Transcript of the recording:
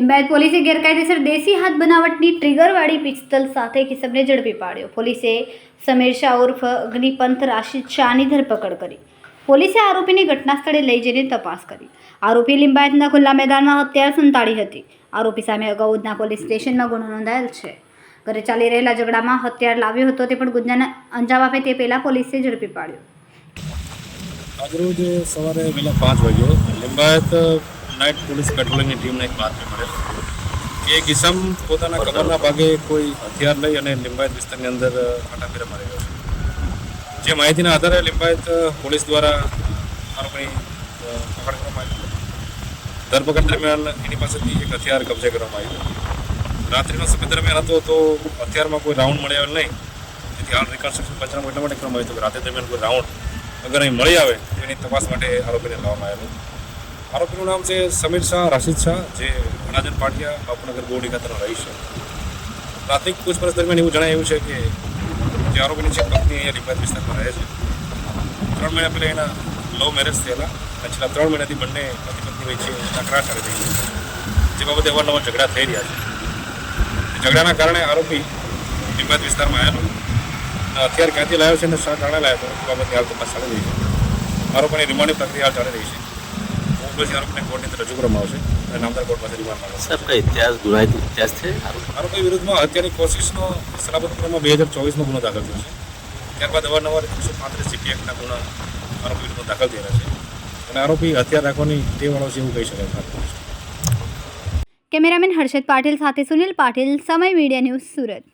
લિંબાયત પોલીસે ગેરકાયદેસર દેશી હાથ બનાવટની ટ્રિગરવાળી પિસ્તલ સાથે કિસમને ઝડપી પાડ્યો. પોલીસે સમીર શાહ ઉર્ફ અગ્નિપંથ રાશિદ શાહની ધરપકડ કરી. પોલીસે આરોપીને ઘટના સ્થળે લઈ જઈને તપાસ કરી. આરોપી લિંબાયતના ખુલ્લા મેદાનમાં હથિયાર સંતાડી હતી. આરોપી સામે અગાઉ ઉધના પોલીસ સ્ટેશનમાં ગુનો નોંધાયેલ છે. ઘરે ચાલી રહેલા ઝઘડામાં હથિયાર લાવ્યો હતો તે પણ ગુનાને અંજામ આપે તે પહેલા પોલીસે ઝડપી પાડ્યો. આજરોજ સવારે વહેલા 5 વાગ્યે લિંબાયત નાઇટ પોલીસ પેટ્રોલિંગની ટીમને એક બાતમી મળેલ કે એક ઇસમ પોતાના કમરના ભાગે કોઈ હથિયાર લઈ અને લિંબાયત વિસ્તારની અંદર આટાફેરા મારી રહ્યો છે. જે માહિતીના આધારે લિંબાયત પોલીસ દ્વારા આરોપી પકડ કરવામાં આવ્યો. ધરપકડ દરમિયાન એની પાસેથી એક હથિયાર કબજે કરવામાં આવ્યું. રાત્રિનો સમય દરમિયાન હતો તો હથિયારમાં કોઈ રાઉન્ડ મળી આવેલ નહીં. તેથી હાલ રિકન્સ્ટ્રક્શન પંચનામું એટલા માટે કરવામાં આવ્યું હતું કે રાત્રિ દરમિયાન કોઈ રાઉન્ડ અગર અહીં મળી આવે તો એની તપાસ માટે આરોપીને લાવવામાં આવેલું. આરોપીનું નામ છે સમીર શાહ રાશિદ શાહ, જે અનાજન પાટિયા બાપુનગર બોરડી ખાતેનો રહીશ છે. પ્રાથમિક પૂછપરછ દરમિયાન એવું જણાવ્યું છે કે જે આરોપીની છે પત્ની અહીંયા લિંબાયત વિસ્તારમાં રહે છે. 3 મહિના પહેલાં એના લવ મેરેજ થયેલા અને છેલ્લા 3 મહિનાથી બંને પતિ પત્ની વચ્ચે તકરાર ચાલી રહી છે, જે બાબતે અવારનવાર ઝઘડા થઈ રહ્યા છે. ઝઘડાના કારણે આરોપી લિંબાયત વિસ્તારમાં આવેલો હથિયાર ક્યાંથી લાવ્યો છે અને શા કારણે લાવ્યો હતો એ બાબતની હાલ તપાસ ચાલી રહી છે. આરોપીની રિમાન્ડની પ્રક્રિયા હાલ ચાલી રહી છે. પછી આરોપીને કોર્ટની અંદર રજૂ કરવામાં આવશે અને નામદાર કોર્ટ પાસે રિમાન્ડ માંગશે. સાહેબ, કઈ ઇતિહાસ ગુનાહિત ઇતિહાસ છે? આરોપી વિરુદ્ધમાં હત્યાની કોશિશનો સલામતપુરમાં 2024માં ગુનો દાખલ થયો છે. ત્યારબાદ અવારનવાર 135 CP એક્ટના ગુના આરોપી વિરુદ્ધ દાખલ થયેલા છે અને આરોપી હથિયાર રાખવાની ટેવવાળો છે એવું કહી શકાય. કેમેરામેન હર્ષદ પાટીલ સાથે સુનિલ પાટીલ, સમય મીડિયા ન્યૂઝ, સુરત.